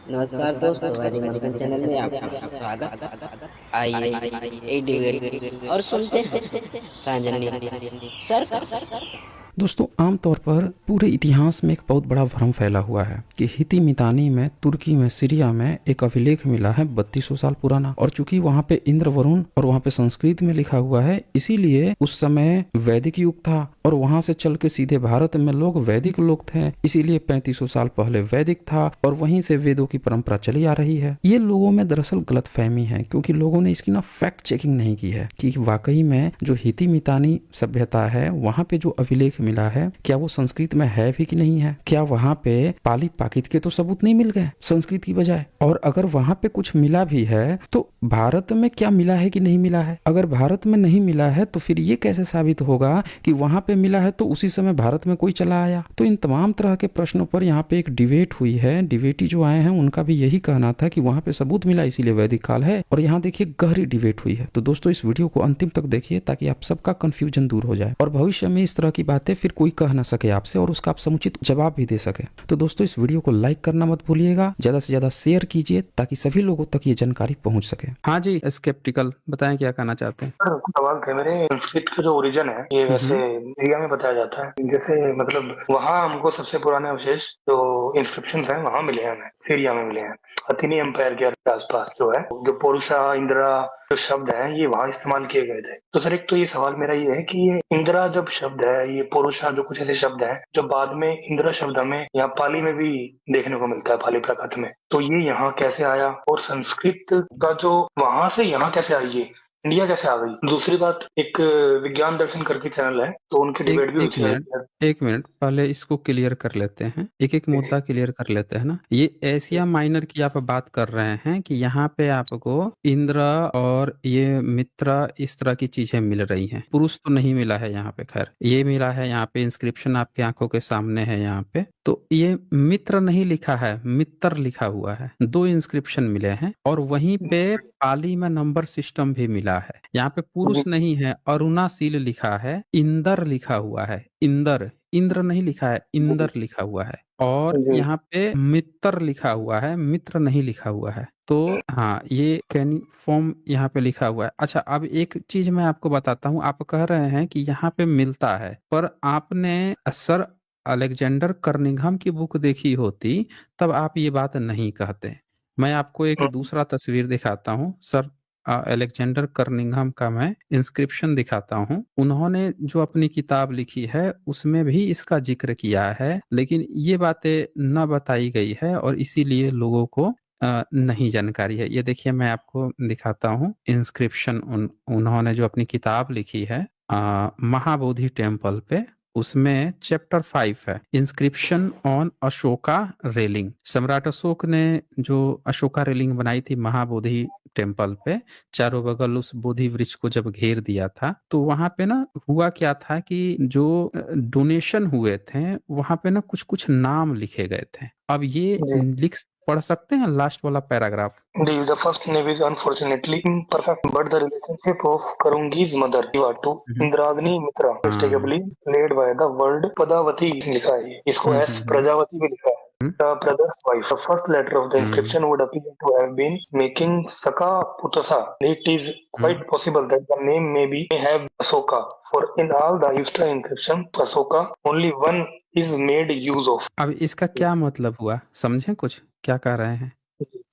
नमस्कार दोस्तों, हमारे मनोरंजन चैनल में आपका स्वागत। आइए एक डिबेट और सुनते हैं सांजनी सर का। दोस्तों, आमतौर पर पूरे इतिहास में एक बहुत बड़ा भ्रम फैला हुआ है कि हिती मितानी में, तुर्की में, सीरिया में एक अभिलेख मिला है 3200 साल पुराना। और चूंकि वहाँ पे इंद्र वरुण और वहाँ पे संस्कृत में लिखा हुआ है, इसीलिए उस समय वैदिक युग था और वहाँ से चल के सीधे भारत में लोग वैदिक लोग थे, इसीलिए 3500 साल पहले वैदिक था और वहीं से वेदों की परंपरा चली आ रही है। ये लोगों में दरअसल गलत फहमी है, क्योंकि लोगों ने इसकी ना फैक्ट चेकिंग नहीं की है कि वाकई में जो हिती मितानी सभ्यता है, वहाँ पे जो अभिलेख मिला है, क्या वो संस्कृत में है भी कि नहीं है। क्या वहाँ पे पाली पाकित के तो सबूत नहीं मिल गए संस्कृत की बजाय? और अगर वहाँ पे कुछ मिला भी है तो भारत में क्या मिला है कि नहीं मिला है? अगर भारत में नहीं मिला है तो फिर ये कैसे साबित होगा कि वहाँ पे मिला है तो उसी समय भारत में कोई चला आया? तो इन तमाम तरह के प्रश्नों पर यहाँ पे एक डिबेट हुई है। डिबेटी जो आए हैं उनका भी यही कहना था कि वहाँ पे सबूत मिला इसीलिए वैदिक काल है। और यहाँ देखिए गहरी डिबेट हुई है। तो दोस्तों, इस वीडियो को अंतिम तक देखिए ताकि आप सबका कंफ्यूजन दूर हो जाए और भविष्य में इस तरह की बातें फिर कोई कह ना सके आपसे और उसका आप समुचित जवाब भी दे सके। तो दोस्तों, इस वीडियो को लाइक करना मत भूलिएगा, ज्यादा से ज्यादा शेयर कीजिए ताकि सभी लोगों तक ये जानकारी पहुंच सके। हाँ जी, स्केप्टिकल बताएं क्या कहना चाहते हैं। सर, सवाल थे मेरे। संस्कृत का जो ओरिजिन है ये वैसे इंडिया में बताया जाता है। जैसे मतलब वहाँ हमको सबसे पुराने अवशेष जो इंस्क्रिप्शन हैं वहाँ मिले हैं, हमें सीरिया में मिले हैं। अथेनी एम्पायर के आसपास जो है, जो पोरुषा इंदिरा जो शब्द है ये वहाँ इस्तेमाल किए गए थे। तो सर, एक तो ये सवाल मेरा ये है कि ये इंदिरा जब शब्द है, ये पोरुषा जो कुछ ऐसे शब्द हैं जो बाद में इंदिरा शब्द हमें यहाँ पाली में भी देखने को मिलता है, पाली प्राकृत में, तो ये यहाँ कैसे आया? और संस्कृत का जो वहां से यहाँ कैसे आई, ये इंडिया कैसे आ गई? दूसरी बात, एक विज्ञान दर्शन करके चैनल है, तो उनकी एक डिबेट भी हुई एक थी मिनट यार। एक मिनट पहले इसको क्लियर कर लेते हैं। एक एक मुद्दा क्लियर कर लेते हैं ना। ये एशिया माइनर की आप बात कर रहे हैं कि यहाँ पे आपको इंद्र और ये मित्र इस तरह की चीजें मिल रही हैं। पुरुष तो नहीं मिला है यहाँ पे, खैर ये मिला है यहाँ पे, इंस्क्रिप्शन आपके आंखों के सामने है यहाँ पे। तो ये मित्र नहीं लिखा है, मित्र लिखा हुआ है। दो इंस्क्रिप्शन मिले हैं और वहीं पे पाली में नंबर सिस्टम भी मिला है। यहाँ पे जी पुरुष नहीं है, अरुणाशील लिखा है, इंदर लिखा हुआ है। इंदर, इंद्र नहीं लिखा है, इंदर लिखा हुआ है। और जी। यहाँ पे मित्र लिखा हुआ है, मित्र नहीं लिखा हुआ है। तो हाँ, ये कैनी फॉर्म यहाँ पे लिखा हुआ है। अच्छा, अब एक चीज मैं आपको बताता हूँ। आप कह रहे हैं कि यहाँ पे मिलता है, पर आपने सर अलेक्जेंडर कर्निघम की बुक देखी होती तब आप ये बात नहीं कहते। मैं आपको एक दूसरा तस्वीर दिखाता हूँ सर। अलेक्जेंडर कर्निंघम का मैं इंस्क्रिप्शन दिखाता हूँ। उन्होंने जो अपनी किताब लिखी है उसमें भी इसका जिक्र किया है, लेकिन ये बातें न बताई गई है और इसीलिए लोगों को नहीं जानकारी है। ये देखिए, मैं आपको दिखाता हूँ इंस्क्रिप्शन। उन्होंने जो अपनी किताब लिखी है महाबोधि टेम्पल पे, उसमें चैप्टर 5 है, इंस्क्रिप्शन ऑन अशोका रेलिंग। सम्राट अशोक ने जो अशोका रेलिंग बनाई थी महाबोधि टेम्पल पे, चारों बगल उस बोधि वृक्ष को जब घेर दिया था, तो वहां पे ना हुआ क्या था कि जो डोनेशन हुए थे वहां पे ना कुछ कुछ नाम लिखे गए थे। अब ये जी लिख पढ़ सकते हैं लास्ट वाला पैराग्राफ? जी। The first nave is unfortunately imperfect, but the relationship of Karungi's mother Shiva to hmm. Indragni Mitra हाँ। mistakenly laid by the word Padavati लिखा है, इसको एस हम्म। प्रजावती भी लिखा है। हम्म The brother's wife. The first letter of the hmm inscription would appear to have been making Saka Putasa. It is hmm. quite possible that the name may have Asoka, for in all the Ayushtra inscription Asoka only one is made use of. अब इसका क्या मतलब हुआ, समझे कुछ क्या कह रहे हैं?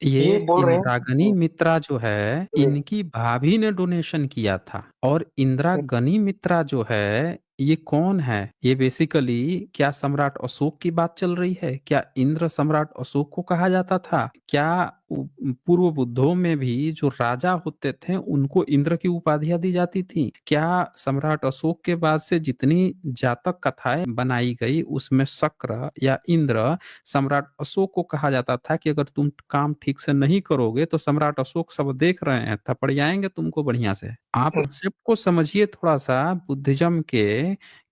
ये ये बोल रहे इंदिरागनी हैं। मित्रा जो है, जी इनकी भाभी ने डोनेशन किया था। और जी इंदिरागनी मित्रा जो है, ये कौन है? ये बेसिकली क्या सम्राट अशोक की बात चल रही है? क्या इंद्र सम्राट अशोक को कहा जाता था? क्या पूर्व बुद्धों में भी जो राजा होते थे उनको इंद्र की उपाधियां दी जाती थी? क्या सम्राट अशोक के बाद से जितनी जातक कथाएं बनाई गई उसमें शक्र या इंद्र सम्राट अशोक को कहा जाता था कि अगर तुम काम ठीक से नहीं करोगे तो सम्राट अशोक सब देख रहे हैं, थपड़ियाएंगे तुमको बढ़िया से। आप कॉन्सेप्ट को समझिए थोड़ा सा बुद्धिज्म के,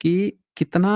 कि कितना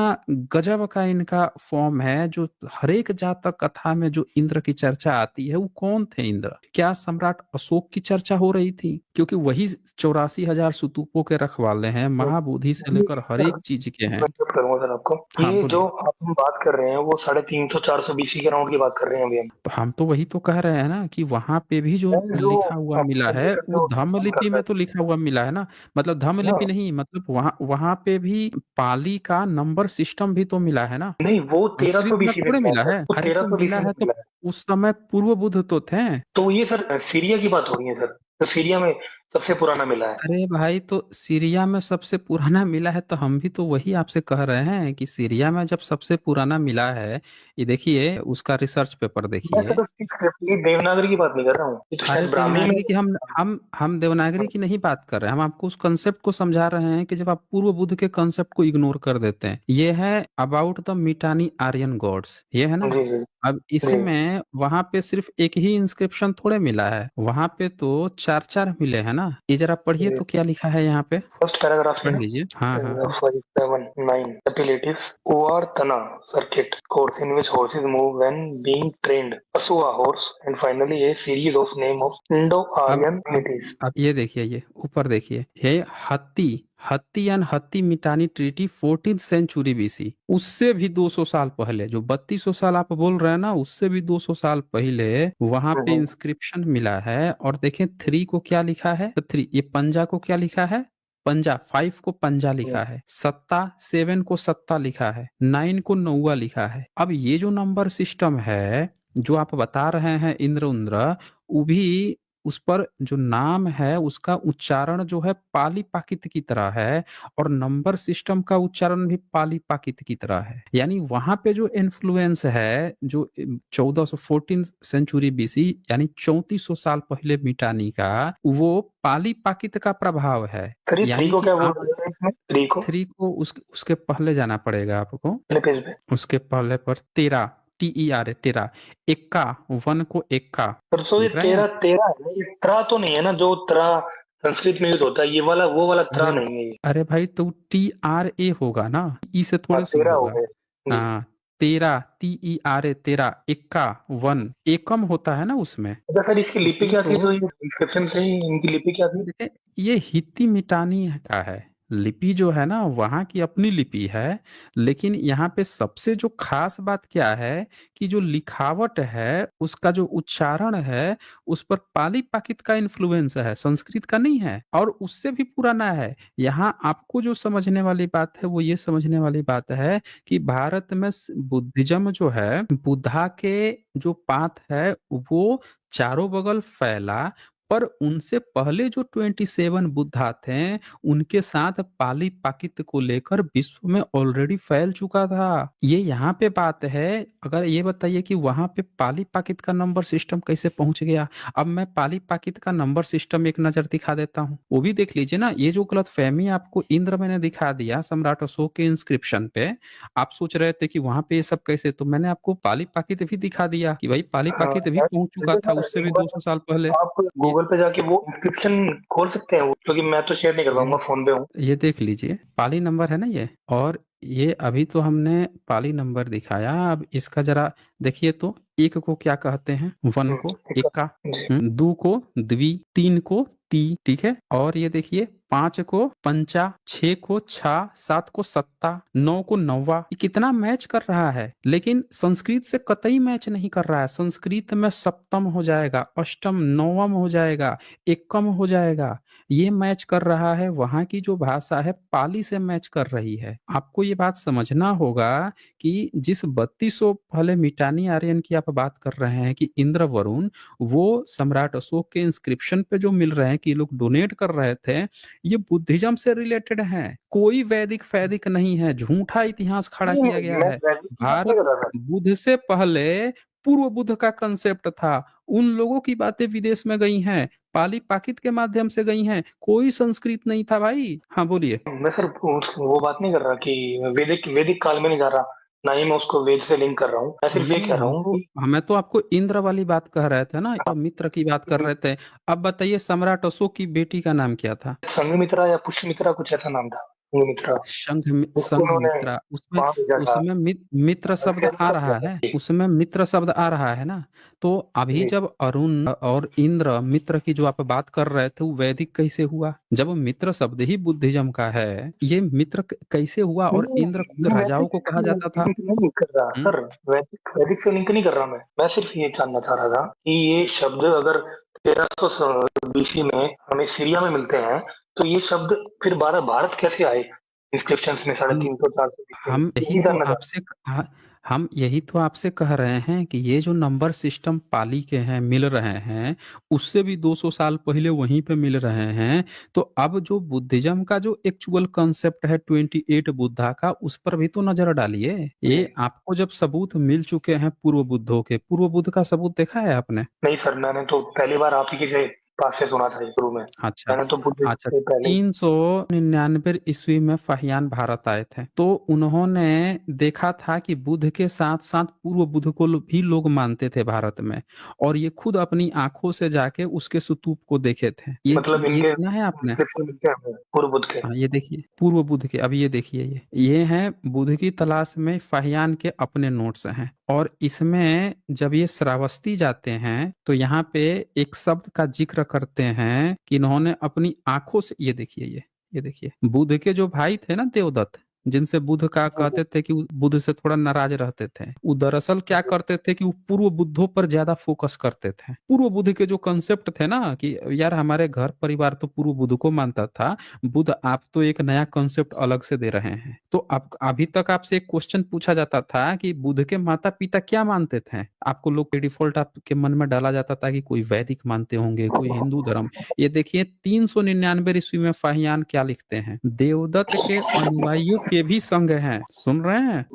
गजब का इनका फॉर्म है। जो हर एक जातक कथा में जो इंद्र की चर्चा आती है, वो कौन थे इंद्र? क्या सम्राट अशोक की चर्चा हो रही थी? क्योंकि वही 84,000 स्तूपों के रखवाले हैं, महाबोधि से ये लेकर हर एक चीज के हैं। मैं जब करूंगा सर आपको, हाँ ये जो बोलिए। आप हम बात कर रहे हैं वो 350-400 बीसी के राउंड की बात कर रहे हैं अभी हम। तो हम तो वही तो कह रहे हैं ना कि वहां पे भी जो मैं जो लिखा हुआ आप मिला सभी है करते वो हो धम्म लिपि करता में तो लिखा हुआ मिला है ना। मतलब धम्म है ना। लिपि नहीं, मतलब वहां वहां पे भी पाली का नंबर सिस्टम भी तो मिला है ना। नहीं, वो 1300 संस्कृत में बीसी में थोड़े मिला है मिला सर, है। वो अरे तो 1300 मिला बीसी में है तो मिला है। उस समय पूर्व बुद्ध तो थे। तो ये सर सीरिया की बात हो रही है सर, तो सीरिया में सबसे पुराना मिला है। अरे भाई, तो सीरिया में सबसे पुराना मिला है तो हम भी तो वही आपसे कह रहे हैं कि सीरिया में जब सबसे पुराना मिला है, ये देखिए उसका रिसर्च पेपर मैं देखिए। सर उसकी स्क्रिप्ट की देवनागरी की बात नहीं कर रहा हूँ, ये तो अरे शायद ब्राह्मी में। देवनागरी की हम देवनागरी की नहीं बात कर रहे हैं। हम आपको उस कंसेप्ट को समझा रहे हैं कि जब आप पूर्व बुद्ध के कंसेप्ट को इग्नोर कर देते हैं। ये है अबाउट द मिटानी आर्यन गॉड्स, ये है ना। जी जी अब जी। इसमें वहां पे सिर्फ एक ही इंस्क्रिप्शन थोड़े मिला है, वहां पे तो चार चार मिले हैं ना। ये जरा पढ़िए जी तो क्या लिखा है यहाँ पे, फर्स्ट पैराग्राफ है पढ़ ना। लीजिए। हाँ हाँ हाँ। 579 appellatives Uvartana circuit course in which horses move when being trained, Asua horse, and finally a series of name of अब Indo-Aryan अब deities। अब ये देखिए, ये ऊपर देखिए, ये हत्ती हत्ती एंड हत्ती मिटानी ट्रीटी 14th सेंचुरी बीसी। उससे भी 200 साल पहले, जो 3200 साल आप बोल रहे हैं ना, उससे भी 200 साल पहले वहां पे हम्म, इंस्क्रिप्शन मिला है। और देखें थ्री को क्या लिखा है, तो थ्री, ये पंजा को क्या लिखा है, पंजा। फाइव को पंजा लिखा है। सत्ता, सेवन को सत्ता लिखा है। नाइन को नौवा लिखा है। अब ये जो नंबर सिस्टम है जो आप बता रहे हैं इंद्र उंद्र, वो भी उस पर जो नाम है उसका उच्चारण जो है पाली पाकित की तरह है, और नंबर सिस्टम का उच्चारण भी पाली पाकित की तरह है। यानी वहां पे जो इन्फ्लुएंस है, जो 1414 सेंचुरी बीसी, यानी 3400 साल पहले मिटानी का, वो पाली पाकित का प्रभाव है। सर ये थ्री यानी को कि क्या बोल आप रहे हैं इसमें, थ्री को थ्री को उसके पहले जाना पड़ेगा आपको। पहले पेज पे। उसके पहले पर तेरा, TERA, तेरा। एक्का, वन को एक्का, सर तो ये दिख रहा है तेरा यहाँ? तेरा है ना, ये त्रा तो नहीं है ना, जो त्रा संस्कृत में यूज होता है, ये वाला वो वाला त्रा अरे नहीं है ये। अरे भाई, तो TRA होगा ना, ई से हाँ थोड़े शुरू तेरा हो होगा। गया। जी। हाँ, तेरा, TERA, तेरा। एक्का, वन, एकम होता है ना उसमें। अच्छा सर, इसकी लिपि उसमें क्या थी, तो जो ये डिस्क्रिप्शन से ही इनकी लिपि क्या थी। देखिए, ये हित्ती मिटानी का है। लिपि जो है ना, वहाँ की अपनी लिपि है। लेकिन यहाँ पे सबसे जो खास बात क्या है कि जो लिखावट है, उसका जो उच्चारण है, उस पर पाली पाकित का इन्फ्लुएंस है, संस्कृत का नहीं है, और उससे भी पुराना है। यहाँ आपको जो समझने वाली बात है वो ये समझने वाली बात है कि भारत में बुद्धिज्म जो है, बुद्धा के जो पाथ है वो चारों बगल फैला, पर उनसे पहले जो 27 बुद्धा थे, उनके साथ पाली पाकित को लेकर विश्व में ऑलरेडी फैल चुका था। ये यहाँ पे बात है। अगर ये बताइए कि वहां पे पाली पाकित का नंबर सिस्टम कैसे पहुंच गया। अब मैं पाली पाकित का नंबर सिस्टम एक नजर दिखा देता हूँ, वो भी देख लीजिए ना। ये जो गलतफहमी आपको इंद्र मैंने दिखा दिया सम्राट अशोक के इंस्क्रिप्शन पे, आप सोच रहे थे कि वहां पे ये सब कैसे, तो मैंने आपको पाली पाकित भी दिखा दिया कि भाई पाली हाँ पाकित भी यार, पहुंच चुका वैसे था सर उससे एक भी बार 200 साल पहले। आप ये गूगल पे जाके वो इंस्क्रिप्शन खोल सकते हैं वो, क्योंकि मैं तो शेयर नहीं कर ये पाऊंगा, फोन पे हूँ। ये देख लीजिए, पाली नंबर है ना ये। और ये अभी तो हमने पाली नंबर दिखाया, अब इसका जरा देखिए तो। एक को क्या कहते हैं, वन को ठीक एक्का, है जी। दो को द्वि, तीन को ती, ठीक है। और ये देखिए, पांच को पंचा, छह को छा, सात को सत्ता, नौ को नौवा। ये कितना मैच कर रहा है, लेकिन संस्कृत से कतई मैच नहीं कर रहा है। संस्कृत में सप्तम हो जाएगा, अष्टम, नौवम हो जाएगा, एकम हो जाएगा। ये मैच कर रहा है, वहां की जो भाषा है पाली से मैच कर रही है। आपको ये बात समझना होगा कि जिस 3200 पहले मिटानी आर्यन की आप बात कर रहे हैं कि इंद्र वरुण, वो सम्राट अशोक के इंस्क्रिप्शन पे जो मिल रहे हैं कि ये लोग डोनेट कर रहे थे, ये बुद्धिज्म से रिलेटेड हैं। कोई वैदिक फैदिक नहीं है, झूठा इतिहास खड़ा नहीं किया नहीं, गया मैं है। वैदिक की बात नहीं भारत कर रहा था। बुद्ध से पहले पूर्व बुद्ध का कंसेप्ट था। उन लोगों की बातें विदेश में गई हैं, पाली पाकित के माध्यम से गई हैं, कोई संस्कृत नहीं था भाई। हाँ बोलिए। मैं सर वो बात नहीं कर रहा कि वैदिक वैदिक काल में नहीं जा रहा, ना ही मैं उसको वेद से लिंक कर रहा हूँ। मैं सिर्फ ये नहीं, कह रहा हूँ कि हमें तो आपको इंद्र वाली बात कह रहे थे ना, या मित्र की बात कर हाँ, रहे थे। अब बताइए, सम्राट अशोक की बेटी का नाम क्या था? संघमित्रा या पुष्यमित्रा कुछ ऐसा नाम था। मित्रा, जिसको संघ उन्होंने मित्रा, उसमें वहां भेजा था। उसमें मित्र शब्द आ रहा है, जी उसमें मित्र शब्द आ रहा है ना। तो अभी जी। जब अरुण और इंद्र मित्र की जो आप बात कर रहे थे, वो वैदिक कैसे हुआ जब मित्र शब्द ही बुद्धिज्म का है? ये मित्र कैसे हुआ? और इंद्र खुद मैं राजाओं को वैदिक कहा जाता था। लिंक नहीं कर रहा हम्म। सर, वैदिक वैदिक से लिंक नहीं कर रहा। मैं सिर्फ ये जानना चाह रहा था कि ये शब्द अगर 1300 बीसी में हमें सीरिया में मिलते हैं, तो ये शब्द फिर भारत कैसे आए इंस्क्रिप्शंस में साढ़े हम तीन सौ 400 बीसी में? हम यही यही तो जानना चाह आपसे हम यही तो आपसे कह रहे हैं कि ये जो नंबर सिस्टम पाली के हैं मिल रहे हैं, उससे भी 200 साल पहले वहीं पे मिल रहे हैं। तो अब जो बुद्धिज्म का जो एक्चुअल कंसेप्ट है 28 बुद्धा का, उस पर भी तो नजर डालिए। जी। ये आपको जब सबूत मिल चुके हैं पूर्व बुद्धों के, पूर्व बुद्ध का सबूत देखा है आपने? नहीं सर, मैंने तो पहली बार आप ही के पास से सुना था ये शुरू में। अच्छा। मैंने तो बुद्ध अच्छा, से पहले। 399 ईस्वी में फाहियान भारत आए थे, तो उन्होंने देखा था कि बुद्ध के साथ साथ पूर्व बुद्ध को भी लोग मानते थे भारत में, और ये खुद अपनी आंखों से जाके उसके स्तूप को देखे थे। मतलब ये इनके सुना है आपने? इंस्क्रिप्शन मिलते हैं हमें पूर्व बुद्ध के। हाँ, ये देखिए पूर्व बुद्ध के, अभी ये देखिए, ये हैं बुद्ध की तलाश में फाहियान के अपने नोट्स हैं। और इसमें जब ये श्रावस्ती जाते हैं तो यहाँ पे एक शब्द का जिक्र करते हैं कि इन्होंने अपनी आंखों से, ये देखिए, ये देखिए, बुद्ध के जो भाई थे ना देवदत्त, जिनसे बुद्ध का कहते थे कि वो बुद्ध से थोड़ा नाराज रहते थे, वो दरअसल क्या करते थे कि वो पूर्व बुद्धों पर ज्यादा फोकस करते थे। पूर्व बुद्ध के जो कंसेप्ट थे ना कि यार हमारे घर परिवार तो पूर्व बुद्ध को मानता था, बुद्ध आप तो एक नया कंसेप्ट अलग से दे रहे हैं। तो अब अभी तक आपसे एक क्वेश्चन पूछा जाता था कि बुद्ध के माता पिता क्या मानते थे, आपको लोग के डिफॉल्ट आपके मन में डाला जाता था कि कोई वैदिक मानते होंगे, कोई हिंदू धर्म। ये देखिए 399 ईस्वी में फाहियान क्या लिखते हैं, देवदत्त के अनुयायियों के भी संघ हैं, सुन रहे हैं,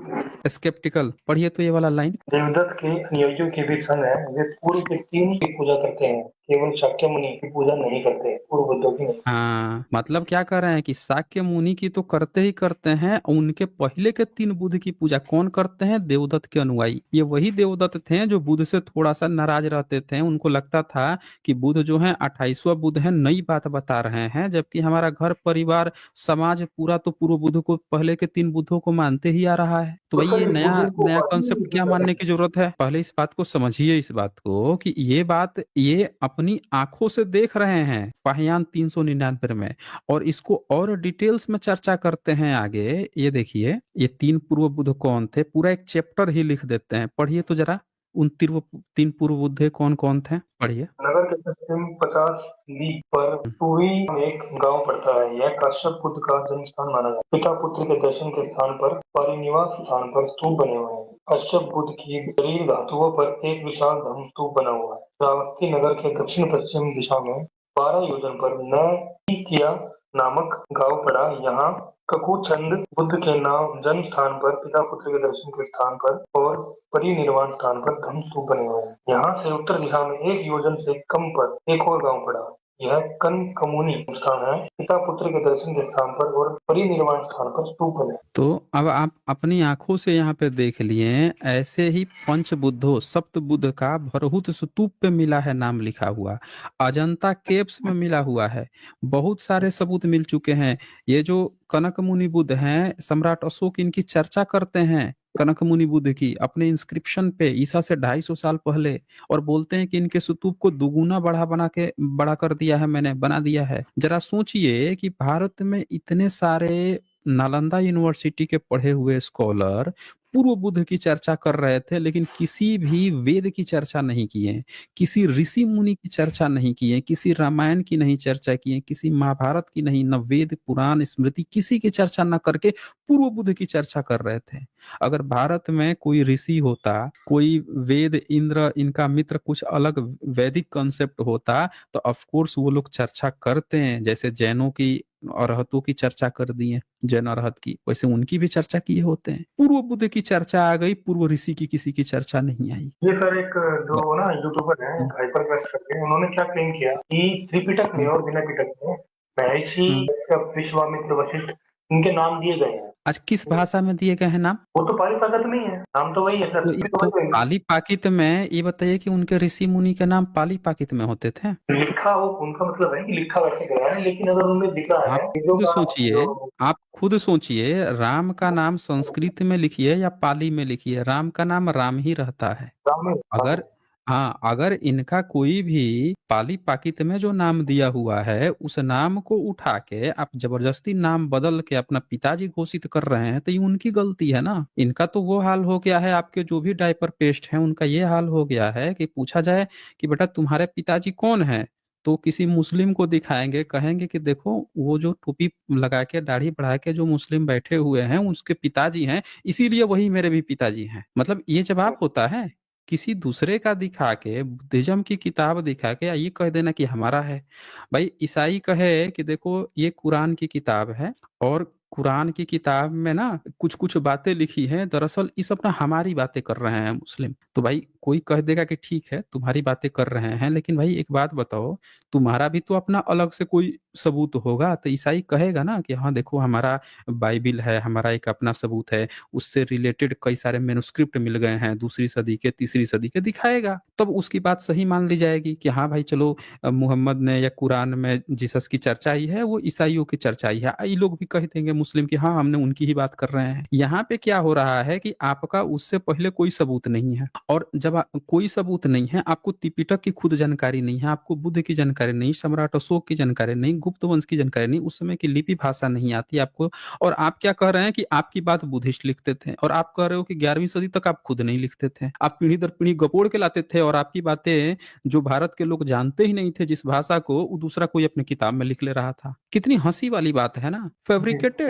स्केप्टिकल, पढ़िए तो ये वाला लाइन। देवदत्त के अनुयायियों के भी संग है, वे पूर्व के तीन की पूजा करते हैं, केवल शाक्य मुनि की पूजा नहीं करते, पूर्व बुद्धों की नहीं। हाँ, मतलब क्या कर रहे हैं कि शाक्य मुनि की तो करते ही करते हैं, उनके पहले के 3 बुद्ध की पूजा कौन करते हैं? देवदत्त के अनुयायी। ये वही देवदत्त थे जो बुद्ध से थोड़ा सा नाराज रहते थे, उनको लगता था कि बुद्ध जो है 28वां बुद्ध है, नई बात बता रहे हैं, जबकि हमारा घर परिवार समाज पूरा तो पूर्व बुद्ध को, पहले के 3 बुद्धों को मानते ही आ रहा है। तो तो भाई सर ये इस बुद्ध नया को नया बाद में कंसेप्ट क्या पूजा मानने करते की जरूरत है? पहले इस बात को समझिए, इस बात को कि ये बात ये अपनी आंखों से देख रहे हैं फाहियान 399 में, और इसको और डिटेल्स में चर्चा करते हैं आगे। ये देखिए, ये 3 पूर्व बुद्ध कौन थे, पूरा एक चैप्टर ही लिख देते हैं, पढ़िए तो जरा। उन 3 पूर्व बुद्ध कौन कौन थे, पढ़िए। नगर के पश्चिम 50 लीग पर टूही में एक गांव पड़ता है। यह काश्यप बुद्ध का जन्म स्थान माना जाता है। पिता पुत्र के दर्शन के स्थान पर परिनिवास स्थान पर स्तूप बने हुए हैं। काश्यप बुद्ध की शरीर धातुओं पर एक विशाल धम्म स्तूप बना हुआ है। श्रावस्ती नगर के दक्षिण पश्चिम दिशा में 12 योजन पर नैकिया नामक गांव पड़ा। यहाँ ककुचंद बुद्ध के नाम जन्म स्थान पर, पिता पुत्र के दर्शन के स्थान पर और परिनिर्वाण स्थान पर धम्म स्तूप बने हुए हैं। यहाँ से उत्तर दिशा में 1 योजन से कम पर एक और गांव पड़ा। यह कनकमुनि स्थान है। पिता पुत्र के दर्शन के स्थान पर और परिनिर्वाण स्थान पर स्तूप बने। तो अब आप अपनी आंखों से यहाँ पे देख लिए, ऐसे ही पंच बुद्धों सप्त बुद्ध का भरहुत स्तूप पे मिला है नाम लिखा हुआ, अजंता केव्स में मिला हुआ है, बहुत सारे सबूत मिल चुके हैं। ये जो कनक मुनि बुद्ध हैं, सम्राट अशोक इनकी चर्चा करते हैं, कनक मुनि बुद्ध की, अपने इंस्क्रिप्शन पे ईसा से 250 साल पहले, और बोलते हैं कि इनके स्तूप को दुगुना बड़ा कर दिया है, मैंने बना दिया है। जरा सोचिए कि भारत में इतने सारे नालंदा यूनिवर्सिटी के पढ़े हुए स्कॉलर पूर्व बुद्ध की चर्चा कर रहे थे, लेकिन किसी भी वेद की चर्चा नहीं किए, किसी ऋषि मुनि की चर्चा नहीं किए, किसी रामायण की नहीं चर्चा किए, किसी महाभारत की नहीं, न वेद पुराण स्मृति किसी की चर्चा न करके पूर्व बुद्ध की चर्चा कर रहे थे। अगर भारत में कोई ऋषि होता, कोई वेद इंद्र इनका मित्र कुछ अलग वैदिक कंसेप्ट होता, तो ऑफ कोर्स वो लोग चर्चा करते हैं, जैसे जैनों की अरहतों की चर्चा कर दी है, जैन अरहत की, वैसे उनकी भी चर्चा किए होते हैं। पूर्व बुद्ध की चर्चा आ गई, पूर्व ऋषि की किसी की चर्चा नहीं आई। ये सर एक जो ना यूट्यूबर है हम्म, हाइपर क्वेस्ट करके, उन्होंने क्या क्लेम किया कि त्रिपिटक में हम्म, और विनय पिटक में महर्षि हम्म, विश्वामित्र वशिष्ठ इनके नाम दिए गए हैं। आज किस भाषा में दिए गए हैं नाम? वो तो पाली ताकत में ही है, नाम तो वही है सर, तो तो वही है। पाली पाकित में ये बताइए कि उनके ऋषि मुनि के नाम पाली पाकित में होते थे? लिखा हो उनका मतलब है कि लिखा वैसे गया है, लेकिन अगर उनमें दिख रहा आप है चीजों खुद का सोचिए, जो आप खुद सोचिए, राम का नाम संस्कृत में लिखिए या पाली में लिखिए, राम का नाम राम ही रहता है। राम अगर, हाँ, अगर इनका कोई भी पाली पाकित में जो नाम दिया हुआ है उस नाम को उठा के आप जबरदस्ती नाम बदल के अपना पिताजी घोषित कर रहे हैं तो ये उनकी गलती है ना। इनका तो वो हाल हो गया है, आपके जो भी डायपर पेस्ट हैं उनका ये हाल हो गया है कि पूछा जाए कि बेटा तुम्हारे पिताजी कौन है, तो किसी मुस्लिम को दिखाएंगे, कहेंगे कि देखो वो जो टोपी लगा के दाढ़ी बढ़ा के जो मुस्लिम बैठे हुए हैं उसके पिताजी हैं, इसीलिए वही मेरे भी पिताजी हैं। मतलब ये जवाब होता है? किसी दूसरे का दिखा के, बुद्धिज्म की किताब दिखा के ये कह देना कि हमारा है। भाई ईसाई कहे कि देखो ये कुरान की किताब है और कुरान की किताब में ना कुछ कुछ बातें लिखी हैं, दरअसल ये सब ना हमारी बातें कर रहे हैं मुस्लिम। तो भाई कोई कह देगा कि ठीक है तुम्हारी बातें कर रहे हैं, लेकिन भाई एक बात बताओ, तुम्हारा भी तो अपना अलग से कोई सबूत होगा। तो ईसाई कहेगा ना कि हाँ देखो हमारा बाइबिल है, हमारा एक अपना सबूत है, उससे रिलेटेड कई सारे मेनुस्क्रिप्ट मिल गए हैं, दूसरी सदी के, तीसरी सदी के, दिखाएगा, तब उसकी बात सही मान ली जाएगी कि हाँ भाई चलो मुहम्मद ने या कुरान में जीसस की चर्चा ही है, वो ईसाइयों की चर्चा ही है। ये लोग भी कह देंगे मुस्लिम की हाँ हमने उनकी ही बात कर रहे हैं। यहाँ पे क्या हो रहा है कि आपका उससे पहले कोई सबूत नहीं है, और जब कोई सबूत नहीं है, आपको त्रिपिटक की खुद जानकारी नहीं है, आपको बुद्ध की जानकारी नहीं, सम्राट अशोक की जानकारी नहीं, गुप्त वंश की जानकारी नहीं, उस समय की लिपि भाषा नहीं आती आपको, और आप क्या कह रहे हैं कि आपकी बात बुद्धिस्ट लिखते थे, और आप कह रहे हो कि 11वीं सदी तक आप खुद नहीं लिखते थे, आप पीढ़ी दर पीढ़ी गपोड़ के लाते थे, और आपकी बातें जो भारत के लोग जानते ही नहीं थे जिस भाषा को, वो दूसरा कोई अपने किताब में लिख ले रहा था। कितनी हंसी वाली बात है ना, फैब्रिकेटेड,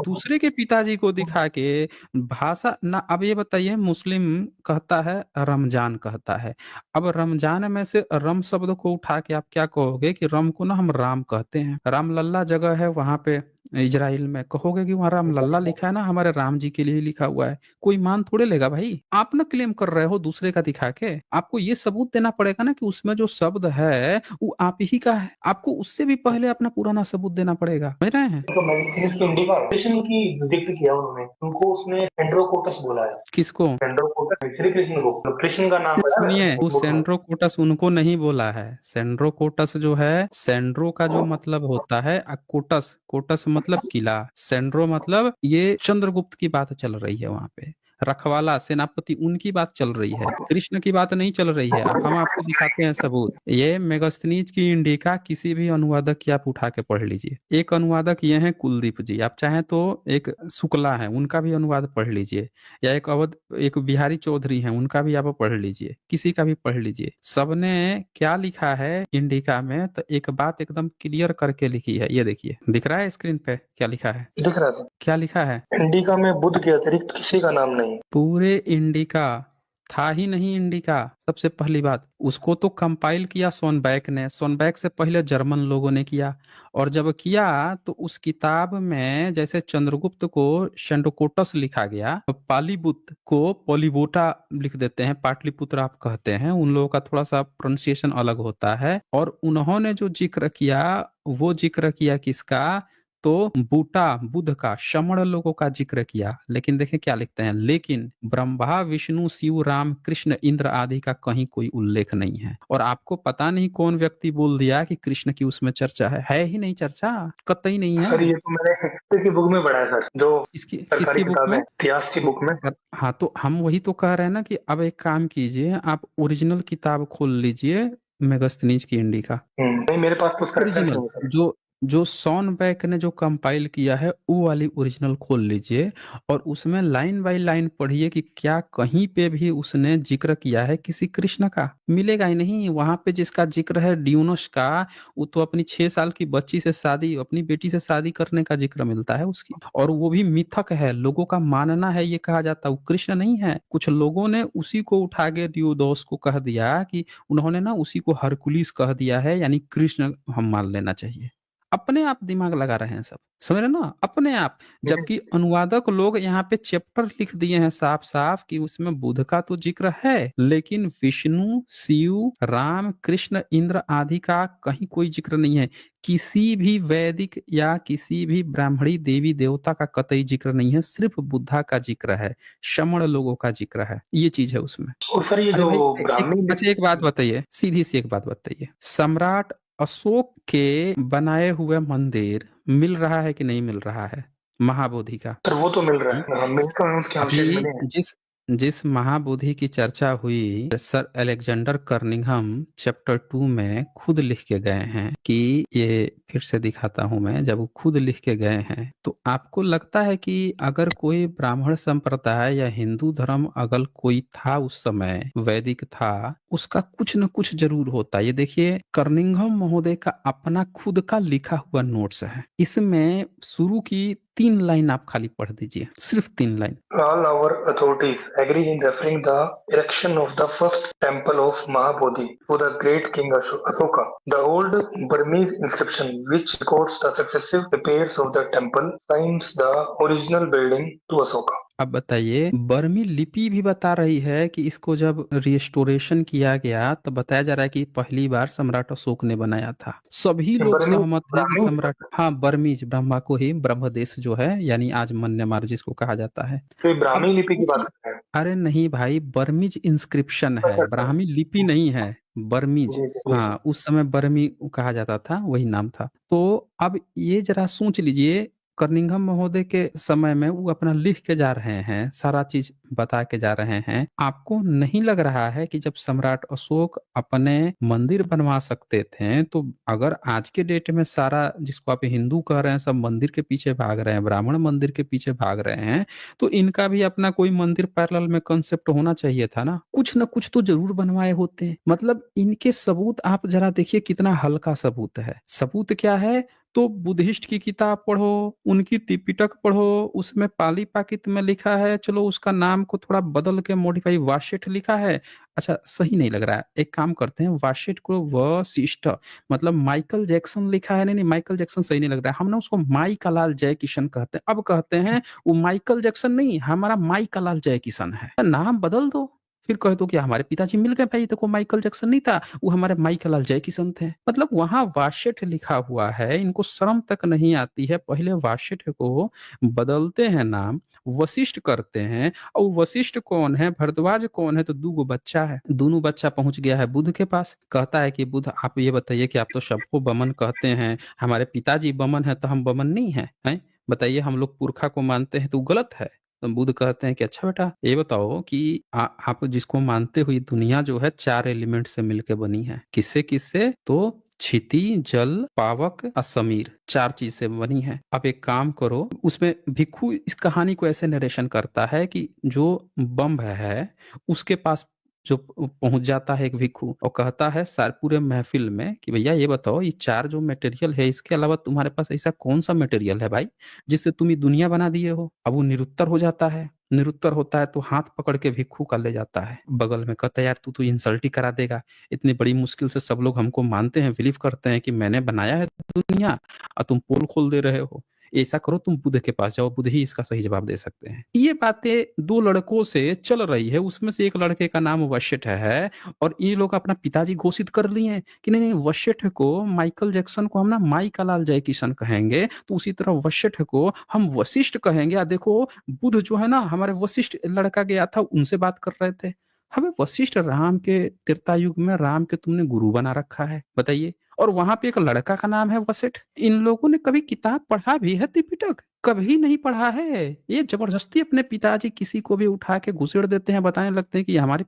दूसरे के पिताजी को दिखा के भाषा ना। अब ये बताइए, मुस्लिम कहता है रमजान कहता है, अब रमजान में से रम शब्द को उठा के आप क्या कहोगे कि रम को ना हम राम कहते हैं, राम लल्ला जगह है वहां पे इजराइल में, कहोगे कि वहां राम लल्ला लिखा है ना, हमारे राम जी के लिए ही लिखा हुआ है, कोई मान थोड़े लेगा भाई। आप ना क्लेम कर रहे हो दूसरे का दिखा के, आपको ये सबूत देना पड़ेगा ना कि उसमें जो शब्द है वो आप ही का है, आपको उससे भी पहले अपना पुराना सबूत देना पड़ेगा, समझ रहे हैं? तो मेडिसिन की इंडिका कृष्ण की जिक्र किया उन्होंने, उनको उसने एंड्रोकोटस बोला है। किसको? एंड्रोकोटस श्री कृष्ण को, तो कृष्ण का नाम है सुनिए, वो बुक में। सेंड्रोकोटस उनको नहीं बोला है। सेंड्रोकोटस जो है, सेंड्रो का जो मतलब होता है कोटस, कोटस मतलब किला, सेंड्रो मतलब ये चंद्रगुप्त की बात चल रही है वहां पे, रखवाला सेनापति उनकी बात चल रही है, कृष्ण की बात नहीं चल रही है। हम आपको दिखाते हैं सबूत, ये मेगस्थनीज की इंडिका किसी भी अनुवादक की आप उठा के पढ़ लीजिए। एक अनुवादक ये हैं कुलदीप जी, आप चाहें तो एक शुक्ला है उनका भी अनुवाद पढ़ लीजिए, या एक अवध, एक बिहारी चौधरी हैं उनका भी आप पढ़ लीजिए, किसी का भी पढ़ लीजिए। सबने क्या लिखा है इंडिका में, तो एक बात एकदम क्लियर करके लिखी है, ये देखिए दिख रहा है स्क्रीन पे क्या लिखा है? दिख रहा था, क्या लिखा है? इंडिका में बुद्ध के अतिरिक्त किसी का नाम नहीं। पूरे इंडिका था ही नहीं इंडिका। सबसे पहली बात, उसको तो कंपाइल किया सोनबैक ने, सोनबैक से पहले जर्मन लोगों ने किया, और जब किया तो उस किताब में जैसे चंद्रगुप्त को शेंडोकोटस लिखा गया, तो पालीबुत को पोलीबोटा लिख देते हैं, पाटलिपुत्र आप कहते हैं, उन लोगों का थोड़ा सा प्रोनाउंसिएशन अलग होता है। और उन्होंने जो जिक्र किया, वो जिक्र किया किसका? तो बूटा बुद्ध का, श्रमण लोगों का जिक्र किया। लेकिन देखें क्या लिखते हैं, लेकिन ब्रह्मा विष्णु शिव राम कृष्ण इंद्र आदि का कहीं कोई उल्लेख नहीं है। और आपको पता नहीं कौन व्यक्ति बोल दिया कि कृष्ण की उसमें चर्चा है ही नहीं, चर्चा कतई नहीं सर है। ये तो मैंने हिस्ट्री की बुक में पढ़ा है सर, जो इसकी सरकारी किसकी बुक किताब है में? इतिहास की बुक में। हाँ, तो हम वही तो कह रहे हैं ना कि अब एक काम कीजिए, आप ओरिजिनल किताब खोल लीजिए मेगस्थनीज की इंडिका, नहीं मेरे पास तो उसका रेफरेंस ओरिजिनल, नहीं है सर। जो जो सॉन बैक ने जो कंपाइल किया है वो वाली ओरिजिनल खोल लीजिए, और उसमें लाइन बाय लाइन पढ़िए कि क्या कहीं पे भी उसने जिक्र किया है किसी कृष्ण का। मिलेगा ही नहीं। वहां पे जिसका जिक्र है ड्यूनस का, वो तो अपनी 6 साल की बच्ची से शादी, अपनी बेटी से शादी करने का जिक्र मिलता है उसकी, और वो भी मिथक है, लोगों का मानना है, ये कहा जाता है वो कृष्ण नहीं है। कुछ लोगों ने उसी को उठा के दियोदोस को कह दिया कि उन्होंने ना उसी को हरकुलिस कह दिया है, यानी कृष्ण हम मान लेना चाहिए। अपने आप दिमाग लगा रहे हैं सब, समझ रहे ना, अपने आप। जबकि अनुवादक लोग यहाँ पे चैप्टर लिख दिए हैं साफ साफ कि उसमें बुध का तो जिक्र है, लेकिन विष्णु, शिव, राम, कृष्ण, इंद्र आदि का कहीं कोई जिक्र नहीं है। किसी भी वैदिक या किसी भी ब्राह्मणी देवी देवता का कतई जिक्र नहीं है, सिर्फ बुद्धा का जिक्र है, श्रमण लोगों का जिक्र है, ये चीज है उसमें। और सर ये अरे जो भाई ब्राह्मणी अच्छा एक बात बताइए, सीधी सी एक बात बताइए, सम्राट अशोक के बनाए हुए मंदिर मिल रहा है कि नहीं मिल रहा है महाबोधि का? सर वो तो मिल रहा हम्म? है, हम मिलकर हैं, उसके अवशेष अभी मिले हैं। जिस जिस महाबोधि की चर्चा हुई, सर अलेक्जेंडर कर्निंघम चैप्टर 2 में खुद लिख के गए हैं कि, ये फिर से दिखाता हूं मैं, जब वो खुद लिख के गए हैं, तो आपको लगता है कि अगर कोई ब्राह्मण संप्रदाय या हिंदू धर्म अगर कोई था उस समय, वैदिक था, उसका कुछ न कुछ जरूर होता। ये देखिए कर्निंघम महोदय का अपना खुद का लिखा हुआ नोट्स है, इसमें शुरू की 3 लाइन आप खाली पढ़ दीजिए, सिर्फ 3 line. All our authorities agree in referring the erection of the first temple of Mahabodhi to the great king Ashoka. The old Burmese inscription, which records the successive repairs of the temple, signs the original building to Ashoka. अब बताइए, बर्मी लिपि भी बता रही है कि इसको जब रिस्टोरेशन किया गया तब बताया जा रहा है कि पहली बार सम्राट अशोक ने बनाया था। सभी लोग बर्मी सहमत हैं कि ब्राह्मी सम्राट, हाँ बर्मीज, ब्रह्मा को ही ब्रह्मदेश जो है, यानी आज म्यांमार जिसको कहा जाता है। तो अब ब्राह्मी लिपि की कुछ, बात कर रहे हैं। अरे नहीं भाई, बर्मीज इंस्क्रिप्शन है, अच्छा अच्छा। ब्राह्मी लिपि नहीं है, बर्मीज। जी जी जी जी। हाँ उस समय बर्मी कहा जाता था, वही नाम था। तो अब ये जरा सोच लीजिए, कर्निंघम महोदय के समय में वो अपना लिख के जा रहे हैं, सारा चीज बता के जा रहे हैं। आपको नहीं लग रहा है कि जब सम्राट अशोक अपने मंदिर बनवा सकते थे, तो अगर आज के डेट में सारा जिसको आप हिंदू कह रहे हैं सब मंदिर के पीछे भाग रहे हैं, ब्राह्मण मंदिर के पीछे भाग रहे हैं, तो इनका भी अपना कोई मंदिर पैरेलल में कंसेप्ट होना चाहिए था ना, कुछ न कुछ तो जरूर बनवाए होते। मतलब इनके सबूत आप जरा देखिए कितना हल्का सबूत है। सबूत क्या है? तो बुद्धिस्ट की किताब पढ़ो, उनकी त्रिपिटक पढ़ो, उसमें पाली पाकित में लिखा है, चलो उसका नाम को थोड़ा बदल के मॉडिफाई वाशिष्ठ लिखा है, अच्छा सही नहीं लग रहा है, एक काम करते हैं वाशिष्ठ को वशिष्ठ, मतलब माइकल जैक्सन लिखा है, नहीं नहीं माइकल जैक्सन सही नहीं लग रहा है, हमने उसको माई का लाल जय किशन कहते हैं, अब कहते हैं वो माइकल जैक्सन नहीं, हमारा माई का लाल जय किशन है, नाम बदल दो। फिर कह दो कि हमारे पिताजी मिल गए भाई, देखो माइकल जैक्सन नहीं था, वो हमारे माइकल लाल जय किशन थे। मतलब वहां वाशिष्ठ लिखा हुआ है, इनको शर्म तक नहीं आती है, पहले वाशिष्ठ को बदलते हैं नाम, वशिष्ठ करते हैं। और वशिष्ठ कौन है, भरद्वाज कौन है? तो 2 बच्चा है, दोनों बच्चा पहुंच गया है बुध के पास, कहता है कि बुध आप ये बताइए कि आप तो सबको बमन कहते हैं, हमारे पिताजी बमन है तो हम बमन नहीं है, हैं? बताइए, हम लोग पुरखा को मानते हैं तो गलत है। तो बुध कहते हैं कि अच्छा बेटा ये बताओ कि आप जिसको मानते हुए दुनिया जो है 4 एलिमेंट से मिलकर बनी है, किससे किससे? तो क्षिति, जल, पावक और समीर, 4 चीज से बनी है। अब एक काम करो, उसमें भिक्खु इस कहानी को ऐसे नरेशन करता है कि जो बम्ब है उसके पास जो पहुंच जाता है एक भिक्खु और कहता है सारे पूरे महफिल में कि भैया ये बताओ, ये 4 जो मटेरियल है इसके अलावा तुम्हारे पास ऐसा कौन सा मटेरियल है भाई जिससे तुम ये दुनिया बना दिए हो? अब वो निरुत्तर हो जाता है, निरुत्तर होता है तो हाथ पकड़ के भिक्खु का ले जाता है बगल में, कहता है यार तू तो इंसल्ट ही करा देगा, इतनी बड़ी मुश्किल से सब लोग हमको मानते हैं, बिलीव करते हैं कि मैंने बनाया है दुनिया, और तुम पोल खोल दे रहे हो। ऐसा करो तुम बुद्ध के पास जाओ, बुद्ध ही इसका सही जवाब दे सकते हैं। ये बातें 2 लड़कों से चल रही है, उसमें से एक लड़के का नाम वशिष्ठ है, और ये लोग अपना पिताजी घोषित कर लिए हैं कि नहीं नहीं वशिष्ठ को, माइकल जैक्सन को हम ना माई का लाल जय किशन कहेंगे, तो उसी तरह वशिष्ठ को हम वशिष्ठ कहेंगे। देखो बुद्ध जो है ना, हमारे वशिष्ठ लड़का गया था उनसे बात कर रहे थे, हमें वशिष्ठ राम के त्रेता युग में राम के तुमने गुरु बना रखा है, बताइए। और वहां पे एक लड़का का नाम है वशिष्ठ। इन लोगों ने कभी किताब पढ़ा भी है त्रिपिटक? कभी नहीं पढ़ा है। ये जबरदस्ती अपने पिताजी किसी को भी उठा के घुसेड़ देते हैं, बताने लगते हैं कि हमारे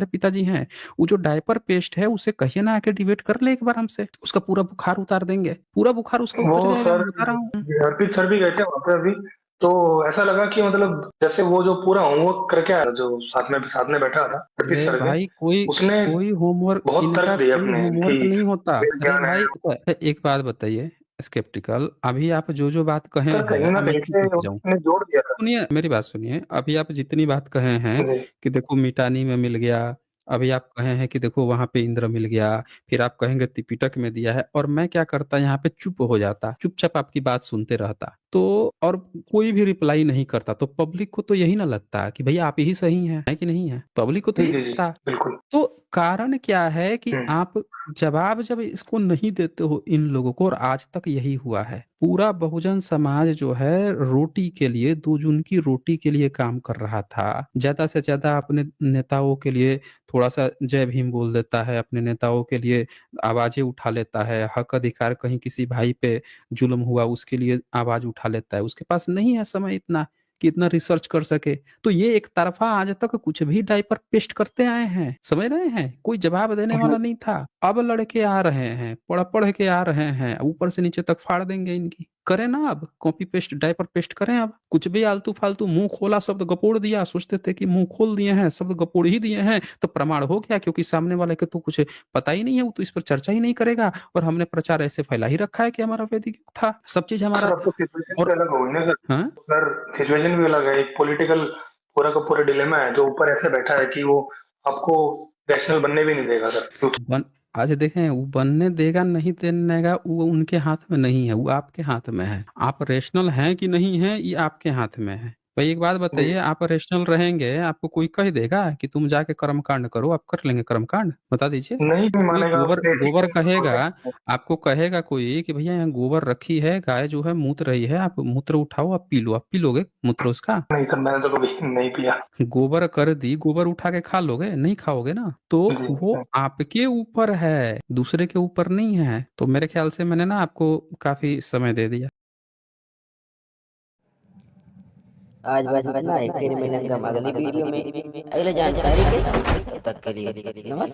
पिताजी हैं। वो जो डायपर पेस्ट है उसे कहिए ना आके डिबेट कर ले एक बार हमसे, उसका पूरा बुखार उतार देंगे, पूरा बुखार उसका उतर वो जाएगा, सर मैं बता रहा हूँ। अर्पित सर भी गए थे वहां पे अभी, तो ऐसा लगा कि मतलब जैसे वो जो पूरा होमवर्क करके आया, जो साथ में बैठा था अर्पित अरे सर के, भाई कोई उसने कोई होमवर्क, बहुत इनका तर्क दिए कोई अपने कि होमवर्क नहीं होता। अरे विज्ञान है। भाई एक बात बताइए, स्केप्टिकल, अभी आप जो जो बात कहे सर हैं कहीं ना अब मैं कहीं चुप से हो जाऊं, उसने जोड़ दिया था। सुनिए मेरी बात सुनिए, अभी आप जितनी बात कहे हैं जी कि देखो मिटानी में मिल गया, अभी आप कहे हैं कि देखो वहाँ पे इंद्र मिल गया, फिर आप कहेंगे त्रिपिटक में दिया है, और मैं क्या करता यहाँ पे चुप हो जाता, चुपचाप आपकी बात सुनते रहता, तो और कोई भी रिप्लाई नहीं करता, तो पब्लिक को तो यही ना लगता कि भैया आप ही सही हैं, है कि नहीं है? पब्लिक को तो जी ये जी जी, लगता। बिल्कुल। तो कारण क्या है कि हम्म। आप जवाब जब इसको नहीं देते हो इन लोगों को, और आज तक यही हुआ है, पूरा बहुजन समाज जो है रोटी के लिए, दो जून की रोटी के लिए काम कर रहा था। ज्यादा से ज्यादा अपने नेताओं के लिए थोड़ा सा जय भीम बोल देता है, अपने नेताओं के लिए आवाजें उठा लेता है, हक अधिकार, कहीं किसी भाई पे जुल्म हुआ उसके लिए आवाज उठा लेता है। उसके पास नहीं है समय इतना कि इतना रिसर्च कर सके। तो ये एक तरफा आज तक कुछ भी डायपर पेस्ट करते आए हैं, समझ रहे हैं, कोई जवाब देने वाला नहीं था। अब लड़के आ रहे हैं, पढ़ पढ़ के आ रहे हैं, ऊपर से नीचे तक फाड़ देंगे इनकी। करें ना, अब कॉपी पेस्ट डायपर पेस्ट करें, अब कुछ भी आलतू फालतू मुंह खोला शब्द गपोड़ दिया, सोचते थे कि मुंह खोल दिए हैं शब्द गपोड़ ही दिए हैं तो प्रमाण हो गया, क्योंकि सामने वाले को तो कुछ पता ही नहीं है, वो तो इस पर चर्चा ही नहीं करेगा, और हमने प्रचार ऐसे फैला ही रखा है कि हमारा वैदिक युग था, सब चीज हमारा सर अब तो था। सिचुएशन भी और अलग हो गई ना सर। हाँ, सर सिचुएशन भी अलग है, एक पॉलिटिकल पूरा का पूरा डिलेमा है जो ऊपर ऐसे बैठा है कि वो आपको रैशनल बनने भी नहीं देगा सर, क्योंकि बन आज देखें, वो बनने देगा नहीं देने देगा, वो उनके हाथ में नहीं है, वो आपके हाथ में है। आप रेशनल हैं कि नहीं है, ये आपके हाथ में है। भाई एक बात जी। बताइए, आप रेशनल रहेंगे, आपको कोई कह देगा कि तुम जाके कर्म कांड करो, आप कर लेंगे कर्म कांड? बता दीजिए। नहीं भी कोई मानेगा गोबर उससे गोबर एथिकल कहेगा, बोलते हैं। आपको कहेगा कोई कि भैया यहाँ गोबर रखी है, गाय जो है मूत्र रही है, आप मूत्र उठाओ, आप पी लो, आप पी लोगे मूत्र उसका? नहीं सर, मैंने तो कभी नहीं पिया। गोबर कर दी, गोबर उठा के खा लोगे? नहीं खाओगे ना। तो जी। वो आपके ऊपर है, दूसरे के ऊपर नहीं है। तो मेरे ख्याल से मैंने ना आपको काफी समय दे दिया। आज बस इतना ही, फिर मिलेंगे हम अगली वीडियो में अगले जानकारी के साथ। तब तक के लिए नमस्कार।